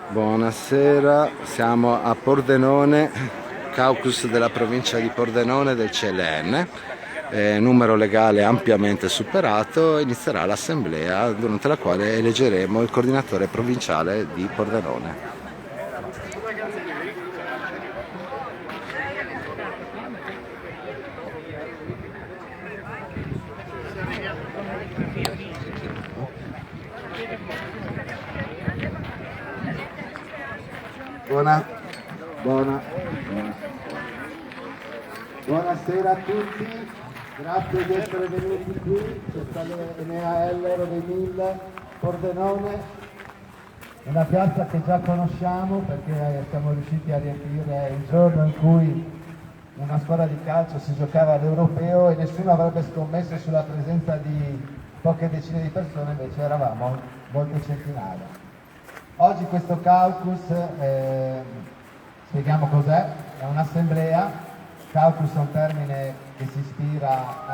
Buonasera, siamo a Pordenone, caucus della provincia di Pordenone del CLN, numero legale ampiamente superato. Inizierà l'assemblea durante la quale eleggeremo il coordinatore provinciale di Pordenone. Buonasera a tutti, grazie di essere venuti qui, Enea Ellero dei 1000, Pordenone, una piazza che già conosciamo perché siamo riusciti a riempire il giorno in cui una squadra di calcio si giocava all'Europeo e nessuno avrebbe scommesso sulla presenza di poche decine di persone, invece eravamo molte centinaia. Oggi questo caucus, spieghiamo cos'è, è un'assemblea. Caucus è un termine che si ispira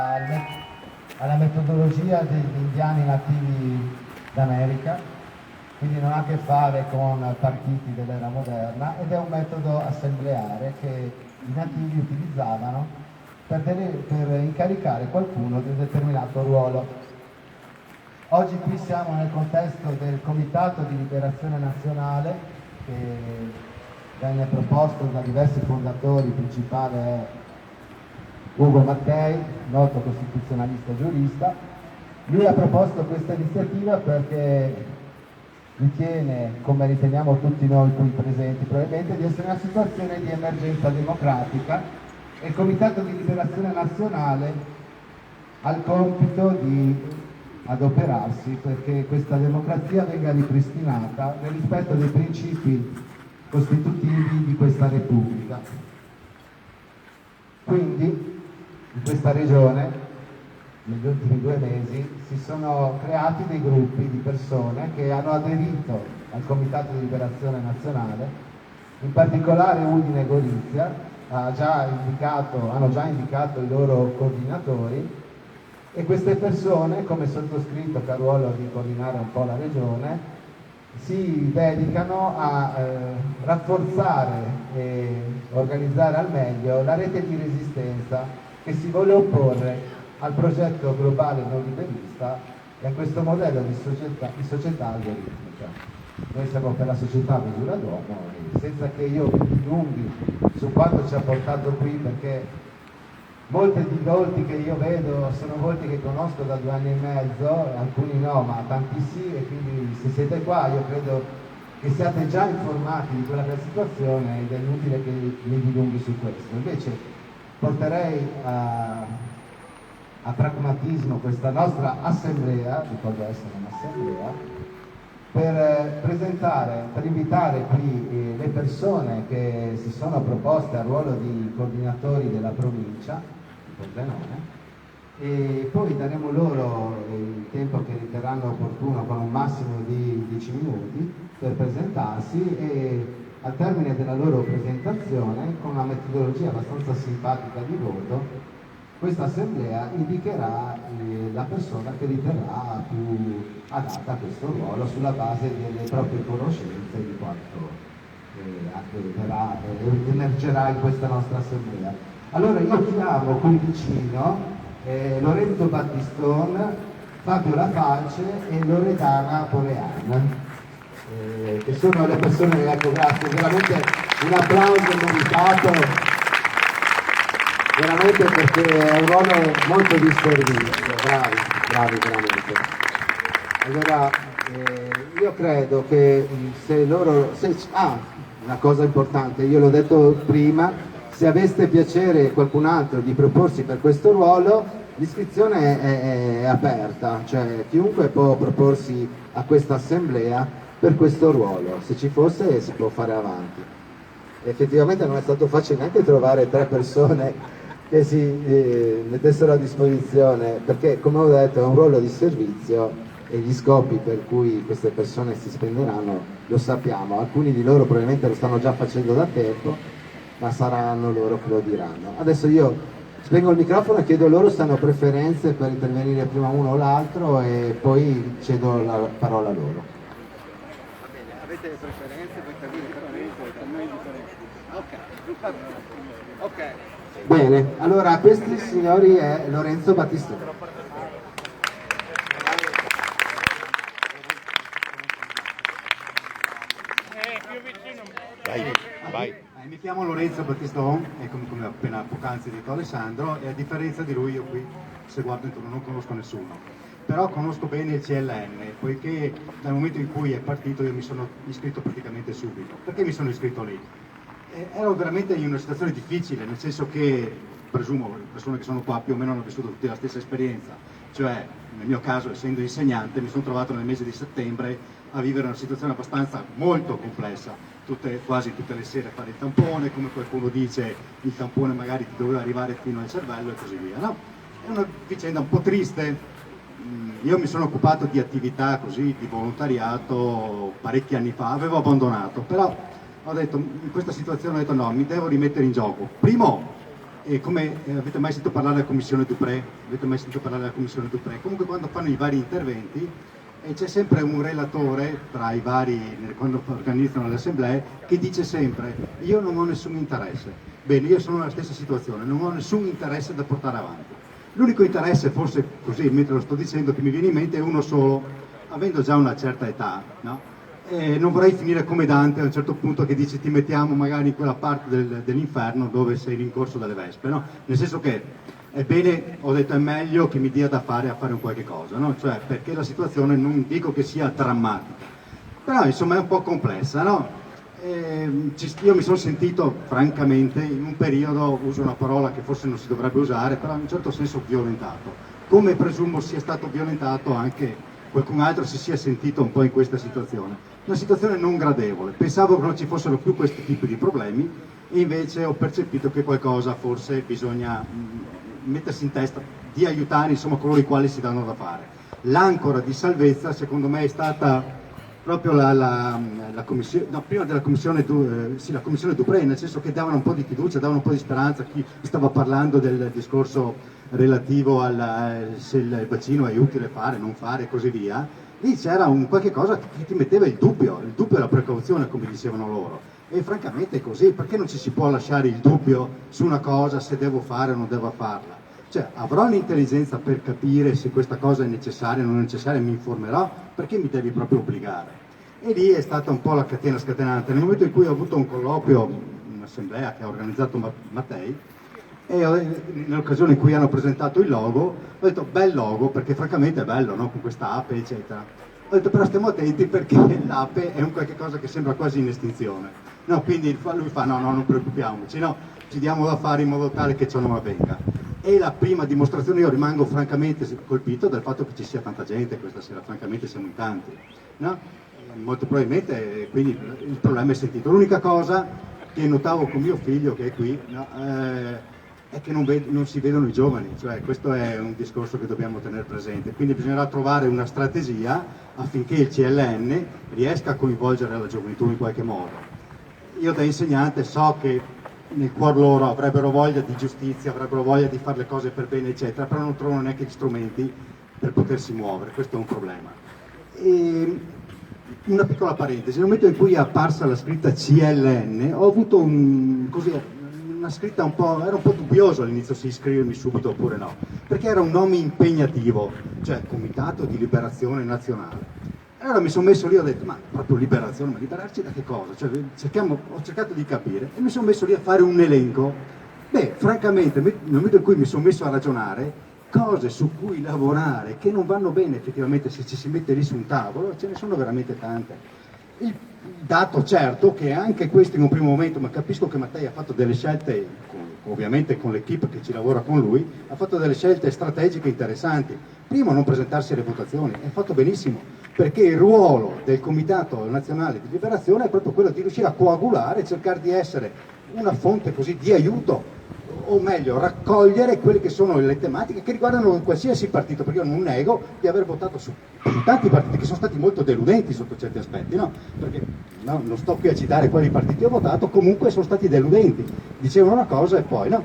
alla metodologia degli indiani nativi d'America, quindi non ha a che fare con partiti dell'era moderna ed è un metodo assembleare che i nativi utilizzavano per incaricare qualcuno di un determinato ruolo. Oggi qui siamo nel contesto del Comitato di Liberazione Nazionale che venne proposto da diversi fondatori, il principale è Ugo Mattei, noto costituzionalista giurista. Lui ha proposto questa iniziativa perché ritiene, come riteniamo tutti noi qui presenti probabilmente, di essere una situazione di emergenza democratica e il Comitato di Liberazione Nazionale ha il compito di adoperarsi perché questa democrazia venga ripristinata nel rispetto dei principi costitutivi di questa Repubblica. Quindi in questa regione negli ultimi 2 mesi si sono creati dei gruppi di persone che hanno aderito al Comitato di Liberazione Nazionale, in particolare Udine e Gorizia hanno già indicato i loro coordinatori e queste persone, come sottoscritto che ha il ruolo di coordinare un po' la regione, si dedicano a rafforzare e organizzare al meglio la rete di resistenza che si vuole opporre al progetto globale neoliberista e a questo modello di società algoritmica. Noi siamo per la società a misura d'uomo e senza che io mi dilunghi su quanto ci ha portato qui, perché molti di volti che io vedo sono volti che conosco da 2 anni e mezzo, alcuni no, ma tanti sì, e quindi se siete qua io credo che siate già informati di quella che è la situazione ed è inutile che mi dilunghi su questo. Invece porterei a pragmatismo questa nostra assemblea, ricordo essere un'assemblea, per invitare qui le persone che si sono proposte al ruolo di coordinatori della provincia di Pordenone e poi daremo loro il tempo che riterranno opportuno con un massimo di 10 minuti per presentarsi e al termine della loro presentazione, con una metodologia abbastanza simpatica di voto, questa assemblea indicherà la persona che riterrà più adatta a questo ruolo sulla base delle proprie conoscenze di quanto emergerà in questa nostra assemblea. Allora io chiamo qui vicino Lorenzo Battiston, Fabio Lafalce e Loredana Polean, che sono le persone, ecco, grazie, veramente un applauso meritato. Veramente perché è un ruolo molto di servizio, bravi veramente. Allora io credo che una cosa importante, io l'ho detto prima, se aveste piacere qualcun altro di proporsi per questo ruolo, l'iscrizione è aperta, cioè chiunque può proporsi a questa assemblea per questo ruolo, se ci fosse si può fare avanti. Effettivamente non è stato facile neanche trovare 3 persone che si mettessero a disposizione, perché come ho detto è un ruolo di servizio e gli scopi per cui queste persone si spenderanno lo sappiamo, alcuni di loro probabilmente lo stanno già facendo da tempo, ma saranno loro che lo diranno. Adesso io spengo il microfono e chiedo loro se hanno preferenze per intervenire prima uno o l'altro e poi cedo la parola a loro. Avete preferenze per capire preferenze? Per noi differenti. Ok. Bene, allora questi signori è Lorenzo Battistoni. Vai. Mi chiamo Lorenzo Battistone e come appena poc'anzi detto Alessandro, e a differenza di lui io qui, se guardo intorno, non conosco nessuno, però conosco bene il CLN, poiché dal momento in cui è partito io mi sono iscritto praticamente subito. Perché mi sono iscritto lì? Ero veramente in una situazione difficile, nel senso che, presumo, le persone che sono qua più o meno hanno vissuto tutti la stessa esperienza, cioè nel mio caso, essendo insegnante, mi sono trovato nel mese di settembre a vivere una situazione abbastanza molto complessa, quasi tutte le sere a fare il tampone, come qualcuno dice il tampone magari ti doveva arrivare fino al cervello e così via, no? È una vicenda un po' triste. Io mi sono occupato di attività così, di volontariato parecchi anni fa, avevo abbandonato, però ho detto, in questa situazione ho detto no, mi devo rimettere in gioco. Primo, come avete mai sentito parlare della Commissione Dupré? Avete mai sentito parlare della Commissione Dupré? Comunque quando fanno i vari interventi c'è sempre un relatore tra i vari, quando organizzano le assemblee, che dice sempre io non ho nessun interesse. Bene, io sono nella stessa situazione, non ho nessun interesse da portare avanti. L'unico interesse, forse così mentre lo sto dicendo, che mi viene in mente è uno solo, avendo già una certa età, no? Non vorrei finire come Dante a un certo punto che dice ti mettiamo magari in quella parte dell'inferno dove sei rincorso dalle vespe, no? Nel senso che è bene, ho detto è meglio che mi dia da fare a fare un qualche cosa, no? Cioè perché la situazione non dico che sia drammatica, però insomma è un po' complessa, no? Io mi sono sentito francamente in un periodo, uso una parola che forse non si dovrebbe usare, però in un certo senso violentato, come presumo sia stato violentato anche qualcun altro si sia sentito un po' in questa situazione. Una situazione non gradevole, pensavo che non ci fossero più questi tipi di problemi e invece ho percepito che qualcosa forse bisogna mettersi in testa di aiutare insomma coloro i quali si danno da fare. L'ancora di salvezza secondo me è stata proprio la commissione, no, prima della commissione, la commissione Dupré, nel senso che davano un po' di fiducia, davano un po' di speranza, chi stava parlando del discorso relativo se il vaccino è utile fare, non fare e così via, lì c'era un qualche cosa che ti metteva il dubbio e la precauzione come dicevano loro, e francamente è così, perché non ci si può lasciare il dubbio su una cosa se devo fare o non devo farla? Cioè, avrò l'intelligenza per capire se questa cosa è necessaria o non è necessaria, mi informerò, perché mi devi proprio obbligare? E lì è stata un po' la catena scatenante. Nel momento in cui ho avuto un colloquio, un'assemblea che ha organizzato Mattei, e nell'occasione in cui hanno presentato il logo, ho detto bel logo, perché francamente è bello, no? Con questa ape, eccetera. Ho detto però stiamo attenti perché l'ape è un qualche cosa che sembra quasi in estinzione. No, quindi lui fa no, non preoccupiamoci, no, ci diamo da fare in modo tale che ciò non avvenga. E la prima dimostrazione, io rimango francamente colpito dal fatto che ci sia tanta gente questa sera, francamente siamo in tanti, no? Molto probabilmente quindi il problema è sentito. L'unica cosa che notavo con mio figlio che è qui, no, è che non si vedono i giovani, cioè questo è un discorso che dobbiamo tenere presente, quindi bisognerà trovare una strategia affinché il CLN riesca a coinvolgere la gioventù in qualche modo. Io da insegnante so che nel cuor loro avrebbero voglia di giustizia, avrebbero voglia di fare le cose per bene, eccetera, però non trovano neanche gli strumenti per potersi muovere, questo è un problema. E una piccola parentesi, nel momento in cui è apparsa la scritta CLN, ho avuto una scritta ero un po' dubbioso all'inizio se iscrivermi subito oppure no, perché era un nome impegnativo, cioè Comitato di Liberazione Nazionale. Allora mi sono messo lì e ho detto, ma proprio liberazione, ma liberarci da che cosa? Cioè, ho cercato di capire e mi sono messo lì a fare un elenco. Beh, francamente, nel momento in cui mi sono messo a ragionare, cose su cui lavorare che non vanno bene effettivamente se ci si mette lì su un tavolo, ce ne sono veramente tante. Il dato certo che anche questo in un primo momento, ma capisco che Mattei ha fatto delle scelte, ovviamente con l'equipe che ci lavora con lui, ha fatto delle scelte strategiche interessanti. Primo, non presentarsi alle votazioni, è fatto benissimo, perché il ruolo del Comitato Nazionale di Liberazione è proprio quello di riuscire a coagulare e cercare di essere una fonte così di aiuto, o meglio raccogliere quelle che sono le tematiche che riguardano qualsiasi partito, perché io non nego di aver votato su tanti partiti che sono stati molto deludenti sotto certi aspetti, no? Perché no, non sto qui a citare quali partiti ho votato, comunque sono stati deludenti, dicevano una cosa e poi no.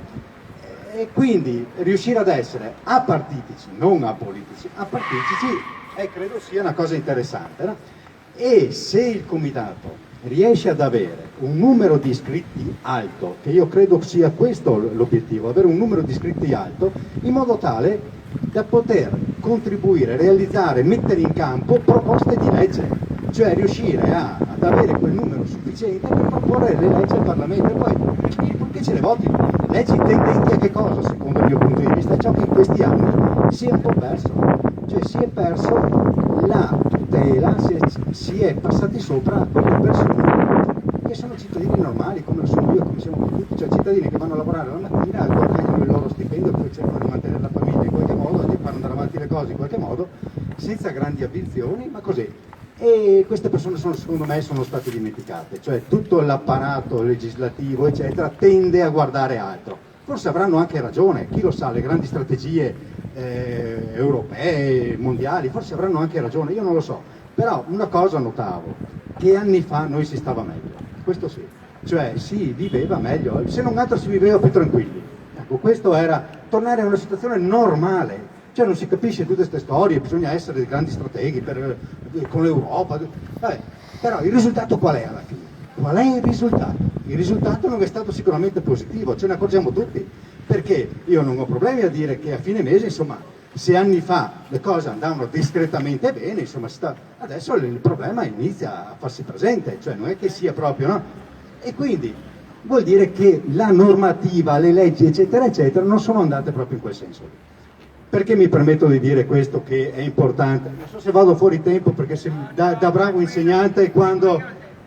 E quindi riuscire ad essere apartitici, non apolitici, apartitici, credo sia una cosa interessante, no? E se il comitato riesce ad avere un numero di iscritti alto, che io credo sia questo l'obiettivo, avere un numero di iscritti alto, in modo tale da poter contribuire, realizzare, mettere in campo proposte di legge, cioè riuscire ad avere quel numero sufficiente per proporre le leggi al Parlamento. E poi, purché ce le voti, leggi tendenti a che cosa, secondo il mio punto di vista? È ciò che in questi anni si è un po' perso, cioè si è perso la tutela, si è passati sopra a quelle persone che sono cittadini normali, come lo sono io, come siamo tutti, cioè cittadini che vanno a lavorare la mattina, guadagnano il loro stipendio, poi cercano di mantenere la famiglia in qualche modo, di far andare avanti le cose in qualche modo, senza grandi ambizioni, ma così. E queste persone secondo me sono state dimenticate, cioè tutto l'apparato legislativo eccetera tende a guardare altro. Forse avranno anche ragione, chi lo sa, le grandi strategie europee, mondiali, forse avranno anche ragione, io non lo so, però una cosa notavo, che anni fa noi si stava meglio, questo sì, cioè si viveva meglio, se non altro si viveva più tranquilli, ecco, questo era tornare a una situazione normale, cioè non si capisce tutte queste storie, bisogna essere dei grandi strateghi con l'Europa, vabbè, però il risultato qual è alla fine? Qual è il risultato? Il risultato non è stato sicuramente positivo, ce ne accorgiamo tutti, perché io non ho problemi a dire che a fine mese, insomma, se anni fa le cose andavano discretamente bene, insomma, adesso il problema inizia a farsi presente, cioè non è che sia proprio, no? E quindi vuol dire che la normativa, le leggi, eccetera, eccetera, non sono andate proprio in quel senso lì. Perché mi permetto di dire questo che è importante? Non so se vado fuori tempo, perché da bravo insegnante quando...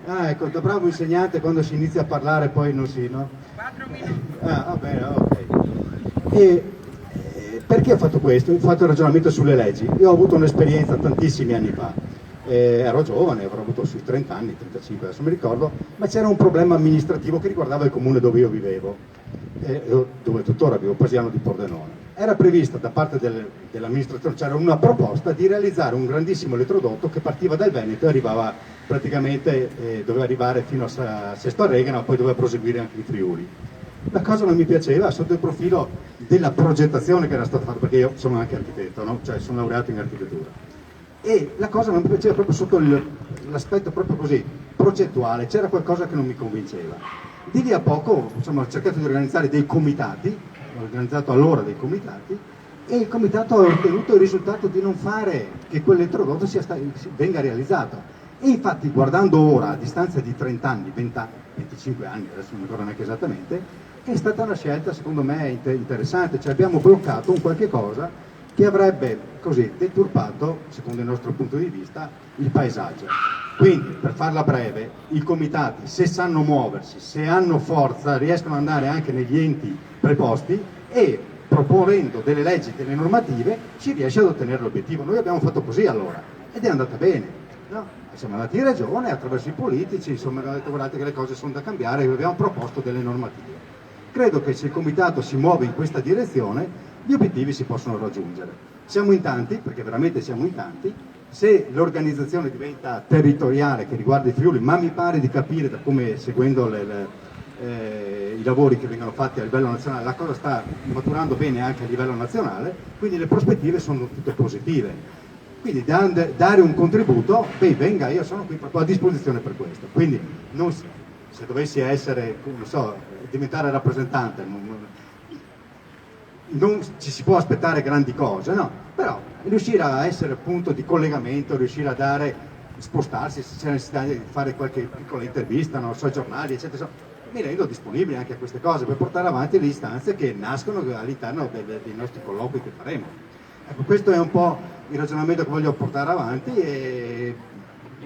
Ah, ecco, da bravo insegnante quando si inizia a parlare poi non si... no? 4 minuti. Va bene, ok. Perché ho fatto questo? Ho fatto il ragionamento sulle leggi. Io ho avuto un'esperienza tantissimi anni fa. Ero giovane, avrò avuto sui 30 anni, 35 adesso mi ricordo, ma c'era un problema amministrativo che riguardava il comune dove io vivevo, dove tuttora vivo, Pasiano di Pordenone. Era prevista da parte dell'amministrazione, c'era una proposta di realizzare un grandissimo elettrodotto che partiva dal Veneto e arrivava praticamente, doveva arrivare fino a Sesto Arregano, ma poi doveva proseguire anche in Friuli. La cosa non mi piaceva sotto il profilo della progettazione che era stata fatta, perché io sono anche architetto, no? Cioè sono laureato in architettura. E la cosa non mi piaceva proprio sotto l'aspetto proprio così, progettuale, c'era qualcosa che non mi convinceva. Di lì a poco, insomma, ho cercato di organizzare dei comitati, ho organizzato allora dei comitati, e il comitato ha ottenuto il risultato di non fare che quell'elettrodotto venga realizzato. E infatti, guardando ora, a distanza di 30 anni, 20 anni, 25 anni, adesso non mi ricordo neanche esattamente, è stata una scelta secondo me interessante, cioè abbiamo bloccato un qualche cosa che avrebbe così deturpato, secondo il nostro punto di vista, il paesaggio. Quindi, per farla breve, i comitati, se sanno muoversi, se hanno forza, riescono ad andare anche negli enti preposti e proponendo delle leggi, delle normative, si riesce ad ottenere l'obiettivo. Noi abbiamo fatto così allora, ed è andata bene, no? Siamo andati in regione, attraverso i politici, insomma, abbiamo detto guardate che le cose sono da cambiare, e abbiamo proposto delle normative. Credo che se il comitato si muove in questa direzione, gli obiettivi si possono raggiungere. Siamo in tanti, perché veramente siamo in tanti, se l'organizzazione diventa territoriale che riguarda i Friuli, ma mi pare di capire da come seguendo i lavori che vengono fatti a livello nazionale, la cosa sta maturando bene anche a livello nazionale, quindi le prospettive sono tutte positive. Quindi dare un contributo, ben venga, io sono qui proprio a disposizione per questo. Quindi se dovessi essere, non so, diventare rappresentante, non ci si può aspettare grandi cose, no? Però riuscire a essere punto di collegamento, riuscire a spostarsi, se c'è necessità di fare qualche piccola intervista, no? Sui giornali, eccetera, mi rendo disponibile anche a queste cose per portare avanti le istanze che nascono all'interno dei nostri colloqui che faremo. Ecco, questo è un po' il ragionamento che voglio portare avanti e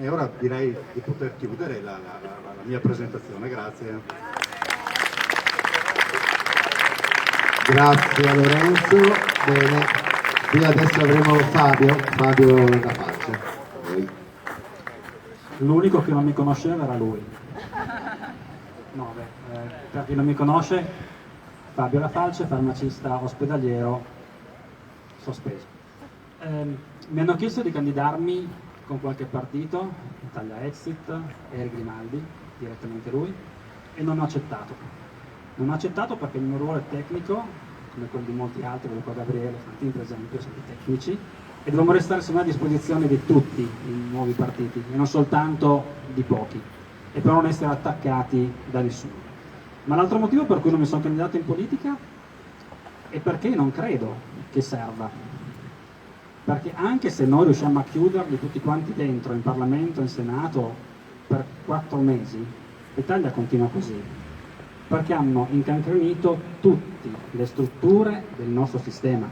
ora direi di poter chiudere la mia presentazione. Grazie. Grazie a Lorenzo. Bene, qui adesso avremo Fabio da Falce. L'unico che non mi conosceva era lui. No, per chi non mi conosce, Fabio La Falce, farmacista ospedaliero sospeso. Mi hanno chiesto di candidarmi con qualche partito, Italia Exit, Eric Grimaldi, direttamente lui, e non ho accettato. Non ho accettato perché il mio ruolo è tecnico, come quello di molti altri, come qua Gabriele, Fantini per esempio, sono tecnici, e dobbiamo restare secondo me a disposizione di tutti i nuovi partiti e non soltanto di pochi, e per non essere attaccati da nessuno. Ma l'altro motivo per cui non mi sono candidato in politica è perché non credo che serva, perché anche se noi riusciamo a chiuderli tutti quanti dentro, in Parlamento, in Senato, per 4 mesi, l'Italia continua così, perché hanno incancrenito tutte le strutture del nostro sistema.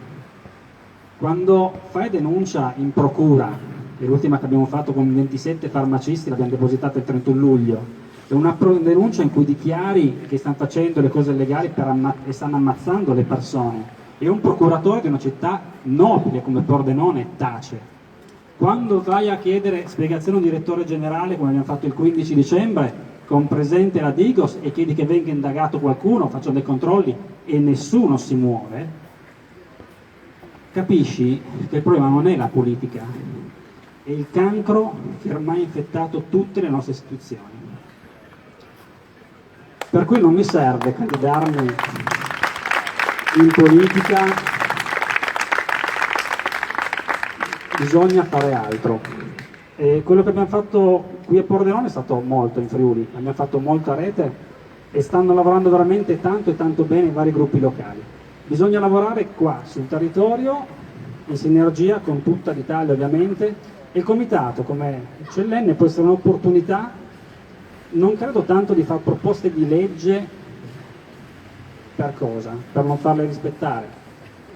Quando fai denuncia in procura, e l'ultima che abbiamo fatto con 27 farmacisti l'abbiamo depositata il 31 luglio, è una denuncia in cui dichiari che stanno facendo le cose illegali e stanno ammazzando le persone, e un procuratore di una città nobile come Pordenone tace. Quando vai a chiedere spiegazione a un direttore generale, come abbiamo fatto il 15 dicembre, con presente la Digos, e chiedi che venga indagato qualcuno, facciano dei controlli e nessuno si muove, capisci che il problema non è la politica, è il cancro che ormai ha infettato tutte le nostre istituzioni. Per cui non mi serve candidarmi in politica, bisogna fare altro. E quello che abbiamo fatto qui a Pordenone è stato molto in Friuli, abbiamo fatto molta rete e stanno lavorando veramente tanto e tanto bene i vari gruppi locali. Bisogna lavorare qua sul territorio in sinergia con tutta l'Italia ovviamente, e il comitato come il CLN può essere un'opportunità, non credo tanto di fare proposte di legge per cosa? Per non farle rispettare.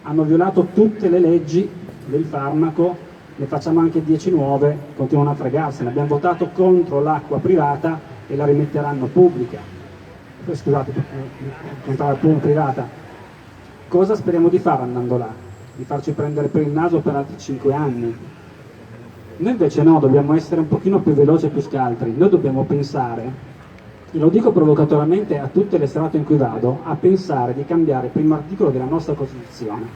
Hanno violato tutte le leggi del farmaco, ne facciamo anche 10 nuove, continuano a fregarsene. Abbiamo votato contro l'acqua privata e la rimetteranno pubblica. Scusate, contro la privata. Cosa speriamo di fare andando là? Di farci prendere per il naso per altri 5 anni? Noi invece no, dobbiamo essere un pochino più veloci e più scaltri. Noi dobbiamo pensare, e lo dico provocatoriamente a tutte le serate in cui vado, a pensare di cambiare il primo articolo della nostra Costituzione.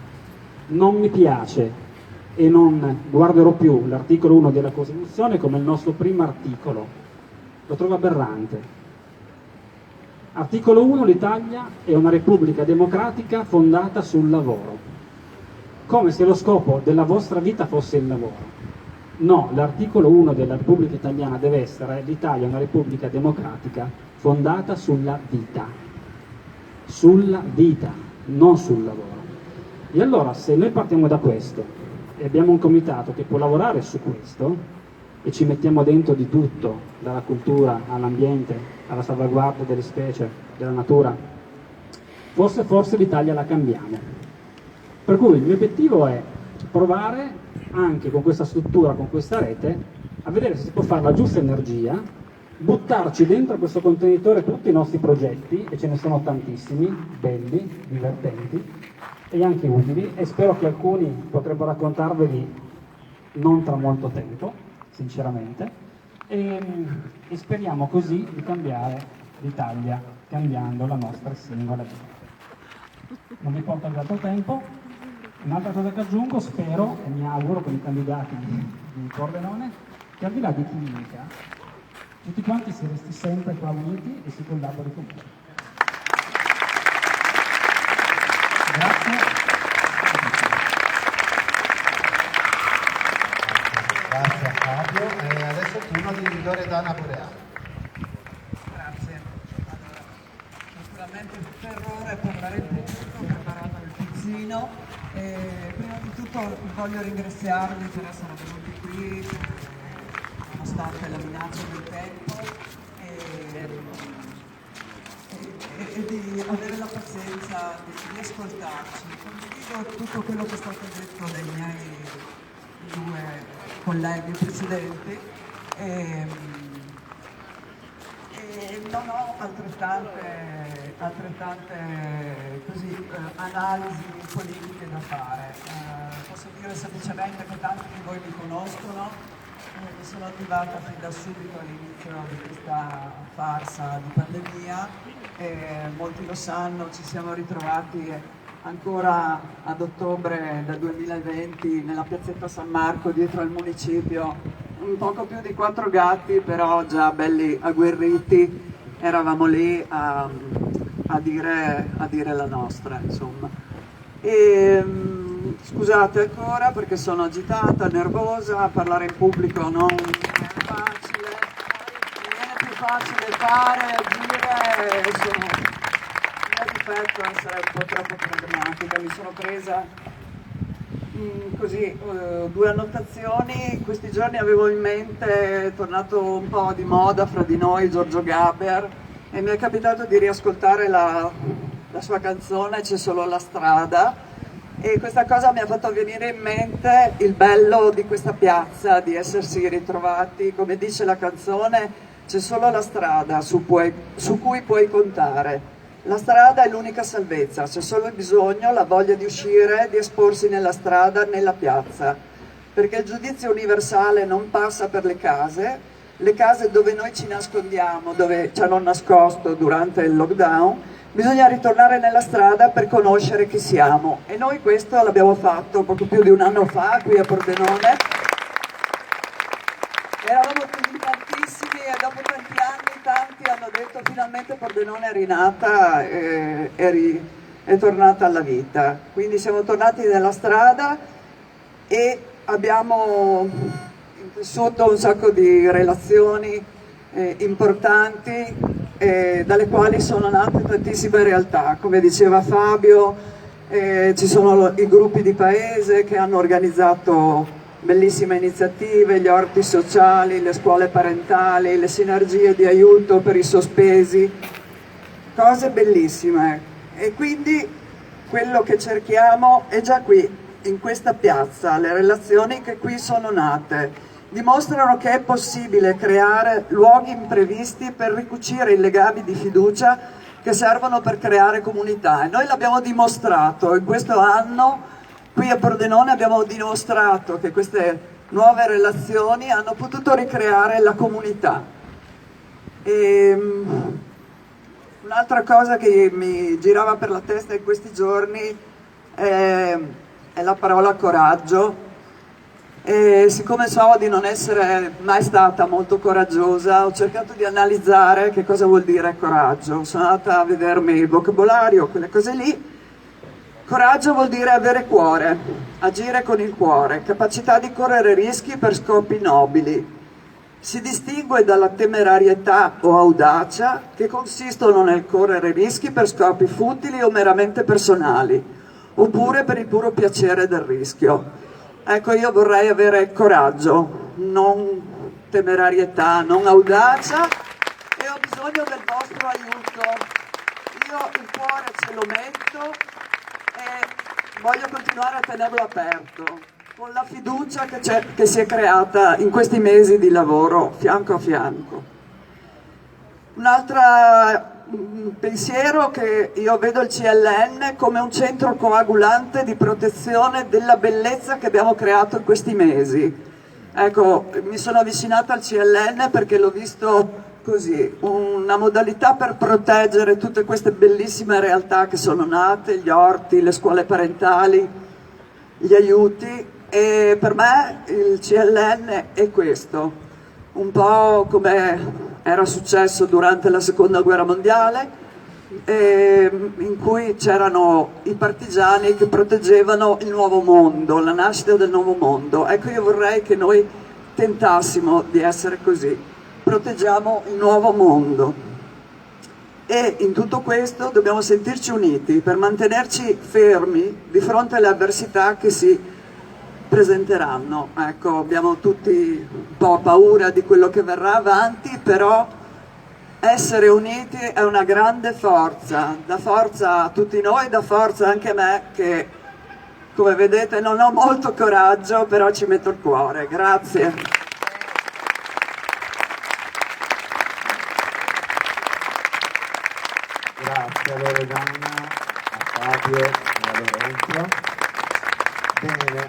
Non mi piace e non guarderò più l'articolo 1 della Costituzione come il nostro primo articolo. Lo trovo aberrante. Articolo 1: l'Italia è una repubblica democratica fondata sul lavoro. Come se lo scopo della vostra vita fosse il lavoro. No, l'articolo 1 della Repubblica Italiana deve essere: l'Italia è una repubblica democratica fondata sulla vita. Sulla vita, non sul lavoro. E allora, se noi partiamo da questo e abbiamo un comitato che può lavorare su questo, e ci mettiamo dentro di tutto, dalla cultura all'ambiente, alla salvaguardia delle specie, della natura, forse l'Italia la cambiamo. Per cui il mio obiettivo è provare anche con questa struttura, con questa rete, a vedere se si può fare la giusta energia, buttarci dentro questo contenitore tutti i nostri progetti, e ce ne sono tantissimi, belli, divertenti e anche utili, e spero che alcuni potrebbero raccontarveli non tra molto tempo, sinceramente, e speriamo così di cambiare l'Italia, cambiando la nostra singola vita. Non vi porto altro tempo. Un'altra cosa che aggiungo, spero e mi auguro con i candidati di Pordenone, che al di là di chi vinca, tutti quanti si resti sempre qua uniti e si collabori con me. Grazie. Grazie a Fabio. E adesso il turno di Loredana Boreale. Grazie. Allora, naturalmente un terrore parlare in pubblico, ho preparato il pizzino. Prima di tutto voglio ringraziarvi per essere venuti qui, nonostante la minaccia del tempo, e di avere la pazienza di ascoltarci. Condivido tutto quello che è stato detto dai miei 2 colleghi precedenti. E non ho altrettante così, analisi politiche da fare. Posso dire semplicemente che tanti di voi mi conoscono, mi sono attivata fin da subito all'inizio di questa farsa di pandemia, molti lo sanno, ci siamo ritrovati ancora ad ottobre del 2020 nella piazzetta San Marco dietro al municipio, un poco più di 4 gatti, però già belli agguerriti, eravamo lì a dire la nostra, insomma. E Scusate ancora perché sono agitata, nervosa, parlare in pubblico non è facile, mi viene più facile fare, agire, sono il mio difetto è essere un po' troppo pragmatica, mi sono presa così due annotazioni. Questi giorni avevo in mente, è tornato un po' di moda fra di noi Giorgio Gaber e mi è capitato di riascoltare la sua canzone C'è solo la strada. E questa cosa mi ha fatto venire in mente il bello di questa piazza, di essersi ritrovati, come dice la canzone, c'è solo la strada su cui puoi contare. La strada è l'unica salvezza, c'è solo il bisogno, la voglia di uscire, di esporsi nella strada, nella piazza. Perché il giudizio universale non passa per le case dove noi ci nascondiamo, dove ci hanno nascosto durante il lockdown. Bisogna ritornare nella strada per conoscere chi siamo e noi questo l'abbiamo fatto poco più di un anno fa qui a Pordenone. Eravamo tutti tantissimi e dopo tanti anni tanti hanno detto finalmente Pordenone è rinata, è tornata alla vita. Quindi siamo tornati nella strada e abbiamo intessuto un sacco di relazioni importanti dalle quali sono nate tantissime realtà. Come diceva Fabio, ci sono i gruppi di paese che hanno organizzato bellissime iniziative, gli orti sociali, le scuole parentali, le sinergie di aiuto per i sospesi, cose bellissime. E quindi quello che cerchiamo è già qui, in questa piazza, le relazioni che qui sono nate dimostrano che è possibile creare luoghi imprevisti per ricucire i legami di fiducia che servono per creare comunità. E noi l'abbiamo dimostrato in questo anno, qui a Pordenone abbiamo dimostrato che queste nuove relazioni hanno potuto ricreare la comunità. Un'altra cosa che mi girava per la testa in questi giorni è la parola coraggio. E siccome so di non essere mai stata molto coraggiosa, ho cercato di analizzare che cosa vuol dire coraggio. Sono andata a vedermi il vocabolario, quelle cose lì. Coraggio vuol dire avere cuore, agire con il cuore, capacità di correre rischi per scopi nobili. Si distingue dalla temerarietà o audacia, che consistono nel correre rischi per scopi futili o meramente personali, oppure per il puro piacere del rischio. Ecco, io vorrei avere coraggio, non temerarietà, non audacia e ho bisogno del vostro aiuto. Io il cuore ce lo metto e voglio continuare a tenerlo aperto con la fiducia che si è creata in questi mesi di lavoro fianco a fianco. Un pensiero che io vedo il CLN come un centro coagulante di protezione della bellezza che abbiamo creato in questi mesi. Ecco, mi sono avvicinata al CLN perché l'ho visto così, una modalità per proteggere tutte queste bellissime realtà che sono nate, gli orti, le scuole parentali, gli aiuti, e per me il CLN è questo, un po' come era successo durante la seconda guerra mondiale, in cui c'erano i partigiani che proteggevano il nuovo mondo, la nascita del nuovo mondo. Ecco, io vorrei che noi tentassimo di essere così, proteggiamo il nuovo mondo e in tutto questo dobbiamo sentirci uniti per mantenerci fermi di fronte alle avversità che si presenteranno. Ecco, abbiamo tutti un po' paura di quello che verrà avanti, però essere uniti è una grande forza, dà forza a tutti noi, dà forza anche a me che, come vedete, non ho molto coraggio, però ci metto il cuore. Grazie. Grazie a Loredana, a Fabio e a Lorenzo. Bene,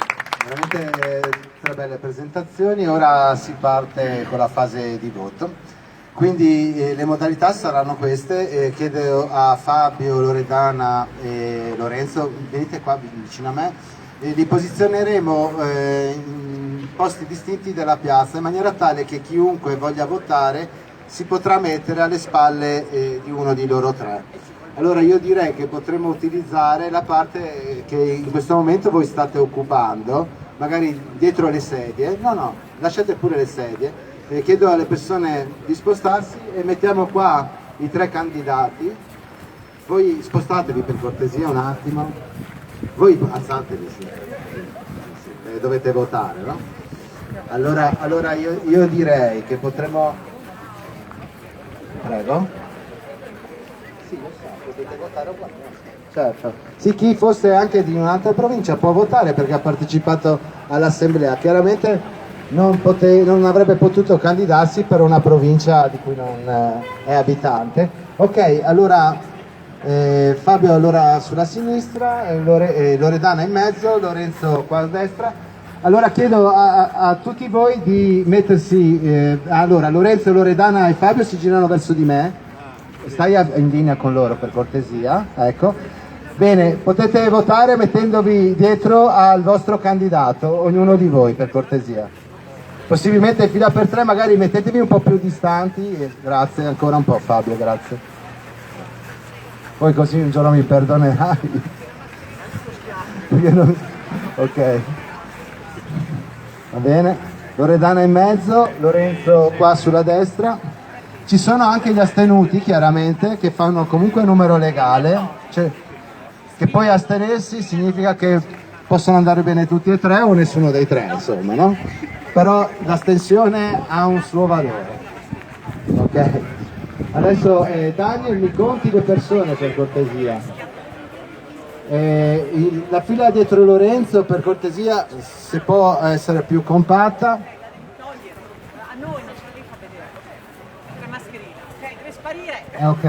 veramente tre belle presentazioni. Ora si parte con la fase di voto. Quindi le modalità saranno queste. Chiedo a Fabio, Loredana e Lorenzo, venite qua vicino a me. Li posizioneremo in posti distinti della piazza in maniera tale che chiunque voglia votare si potrà mettere alle spalle di uno di loro tre. allora io direi che potremmo utilizzare la parte che in questo momento voi state occupando, magari dietro le sedie. No, lasciate pure le sedie, chiedo alle persone di spostarsi e mettiamo qua i 3 candidati. Voi spostatevi per cortesia un attimo, voi alzatevi, sì. Dovete votare, no? Allora io direi che potremmo... Prego? Sì, lo so, potete votare uguale. Certo. Sì, chi fosse anche di un'altra provincia può votare perché ha partecipato all'assemblea. Chiaramente non avrebbe potuto candidarsi per una provincia di cui non è abitante. Ok, allora Fabio allora sulla sinistra, Loredana in mezzo, Lorenzo qua a destra. Allora chiedo a tutti voi di mettersi, allora Lorenzo, Loredana e Fabio si girano verso di me, stai in linea con loro per cortesia, ecco. Bene, potete votare mettendovi dietro al vostro candidato, ognuno di voi per cortesia. Possibilmente fila per 3, magari mettetevi un po' più distanti, grazie, ancora un po' Fabio, grazie. Poi così un giorno mi perdonerai. Ok. Va bene. Loredana in mezzo, Lorenzo qua sulla destra. Ci sono anche gli astenuti, chiaramente, che fanno comunque numero legale. Cioè, che poi astenersi significa che possono andare bene tutti e 3 o nessuno dei 3, insomma, no? Però l'astensione ha un suo valore. Ok. Adesso Daniel mi conti le persone per cortesia. La fila dietro Lorenzo per cortesia, se può essere più compatta. A noi non ce la devi far vedere. La mascherina, ok? Deve sparire. Ok.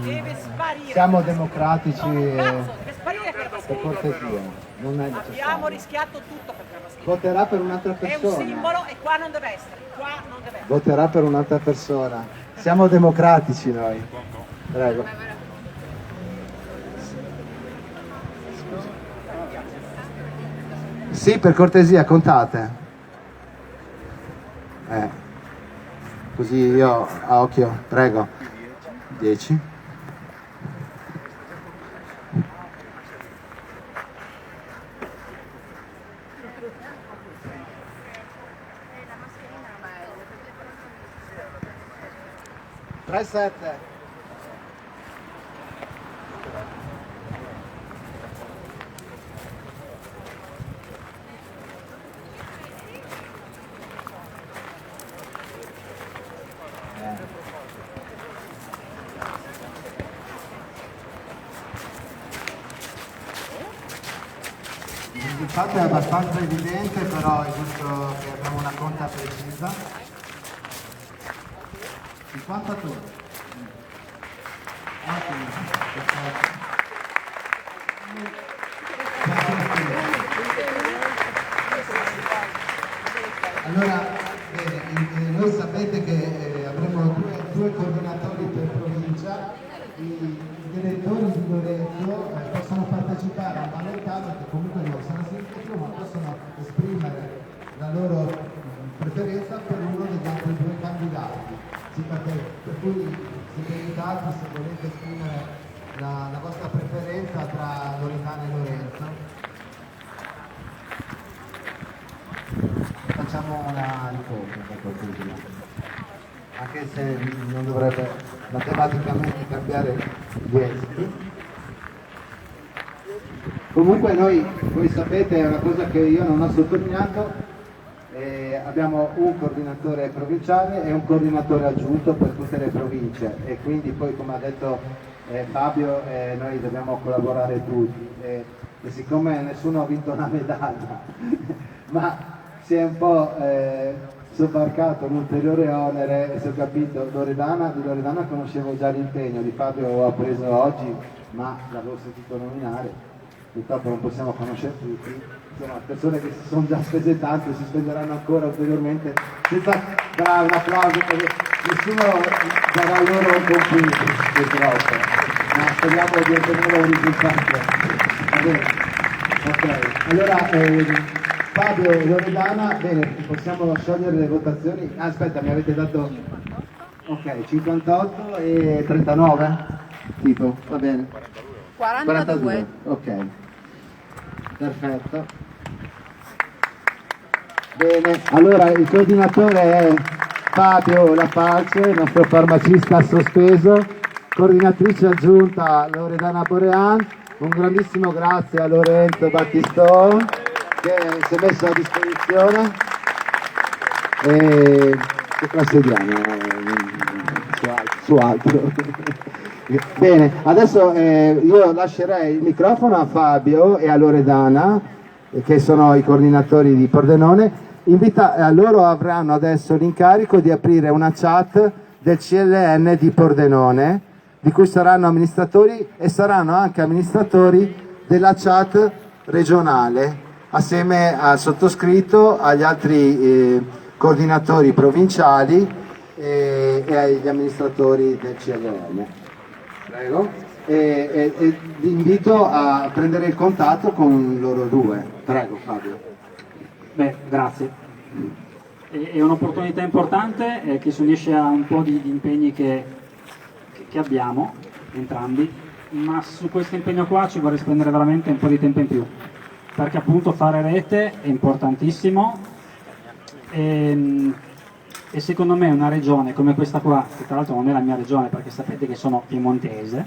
Deve sparire. Siamo democratici. Cazzo, deve sparire quella Per mascherina. cortesia. Non è Abbiamo necessario. rischiato tutto per quella mascherina. Voterà per un'altra È un persona. simbolo e qua non deve essere. Qua non deve essere. Voterà per un'altra persona. Siamo democratici noi. Prego. Sì, per cortesia, contate. Così io a occhio, prego. 10. Tre sette. Il risultato è abbastanza evidente, però è giusto che abbiamo una conta precisa. 52. Ottimo, perfetto. Allora, bene, voi sapete che avremo due coordinatori per provincia. I direttori di Lorenzo possono partecipare al ballottaggio, che comunque non sarà semplice, ma possono esprimere la loro preferenza per uno degli altri 2 candidati. Sì, per cui siete invitati, se volete esprimere la vostra preferenza tra Loredana e Lorenzo. Facciamo una ricorda per cortesia, anche se non dovrebbe matematicamente cambiare gli esiti. Comunque voi sapete, è una cosa che io non ho sottolineato, abbiamo un coordinatore provinciale e un coordinatore aggiunto per tutte le province, e quindi poi, come ha detto Fabio, noi dobbiamo collaborare tutti, e siccome nessuno ha vinto una medaglia ma si è un po' sobbarcato un ulteriore onere, se ho capito, di Loredana conoscevo già l'impegno, di Fabio ho appreso oggi, ma l'avevo sentito nominare, purtroppo non possiamo conoscere tutti, insomma persone che si sono già spese tanto e si spenderanno ancora ulteriormente, senza dare un applauso perché nessuno darà loro un compito, purtroppo, ma speriamo di ottenere un risultato. Va bene. Ok, allora Fabio e Loredana, bene, possiamo sciogliere le votazioni. Aspetta, mi avete dato... Ok, 58 e 39? Tipo, va bene. 42. Ok. Perfetto. Bene, allora il coordinatore è Fabio La Falce, il nostro farmacista sospeso, coordinatrice aggiunta Loredana Borean. Un grandissimo grazie a Lorenzo Battiston che si è messo a disposizione. E che classe diamo? Su altro. Bene, adesso io lascerei il microfono a Fabio e a Loredana, che sono i coordinatori di Pordenone. Loro avranno adesso l'incarico di aprire una chat del CLN di Pordenone, di cui saranno amministratori e saranno anche amministratori della chat regionale, assieme al sottoscritto, agli altri coordinatori provinciali e agli amministratori del CLN. Prego. E vi invito a prendere il contatto con loro due. Prego Fabio. Beh, grazie. È un'opportunità importante che si unisce a un po' di impegni che abbiamo entrambi, ma su questo impegno qua ci vorrei spendere veramente un po' di tempo in più, perché appunto fare rete è importantissimo e secondo me una regione come questa qua, che tra l'altro non è la mia regione perché sapete che sono piemontese,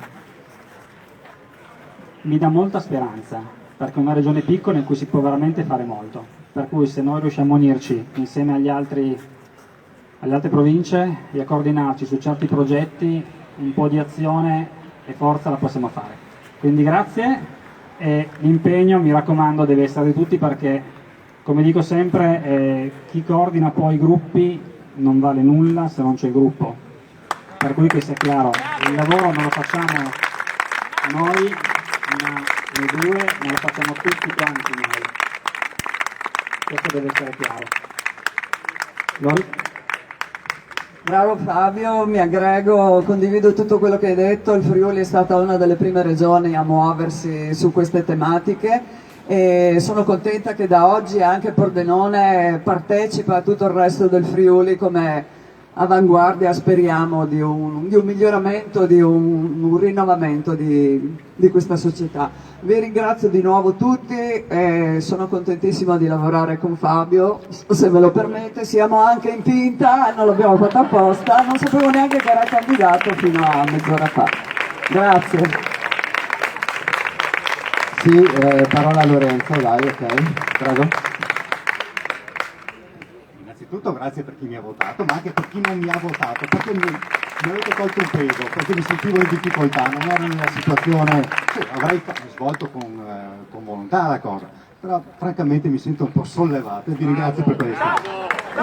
mi dà molta speranza, perché è una regione piccola in cui si può veramente fare molto. Per cui se noi riusciamo a unirci insieme alle altre province e a coordinarci su certi progetti, un po' di azione e forza la possiamo fare. Quindi grazie e l'impegno, mi raccomando, deve essere di tutti perché, come dico sempre, chi coordina poi i gruppi non vale nulla se non c'è il gruppo. Per cui che sia chiaro, il lavoro non lo facciamo noi, ma noi due, ma lo facciamo tutti quanti noi. Questo deve essere chiaro. Lori? Bravo Fabio, mi aggrego, condivido tutto quello che hai detto. Il Friuli è stata una delle prime regioni a muoversi su queste tematiche e sono contenta che da oggi anche Pordenone partecipa a tutto il resto del Friuli come avanguardia, speriamo, di un miglioramento, di un rinnovamento di questa società. Vi ringrazio di nuovo tutti e sono contentissima di lavorare con Fabio, se me lo permette. Siamo anche in tinta, non l'abbiamo fatto apposta, non sapevo neanche che era candidato fino a mezz'ora fa. Grazie. Sì, parola a Lorenzo, dai, ok, prego. Innanzitutto grazie per chi mi ha votato, ma anche per chi non mi ha votato, perché mi avete tolto un peso, perché mi sentivo in difficoltà, non ero nella situazione, sì, avrei svolto con volontà la cosa, però francamente mi sento un po' sollevato e vi ringrazio per questo.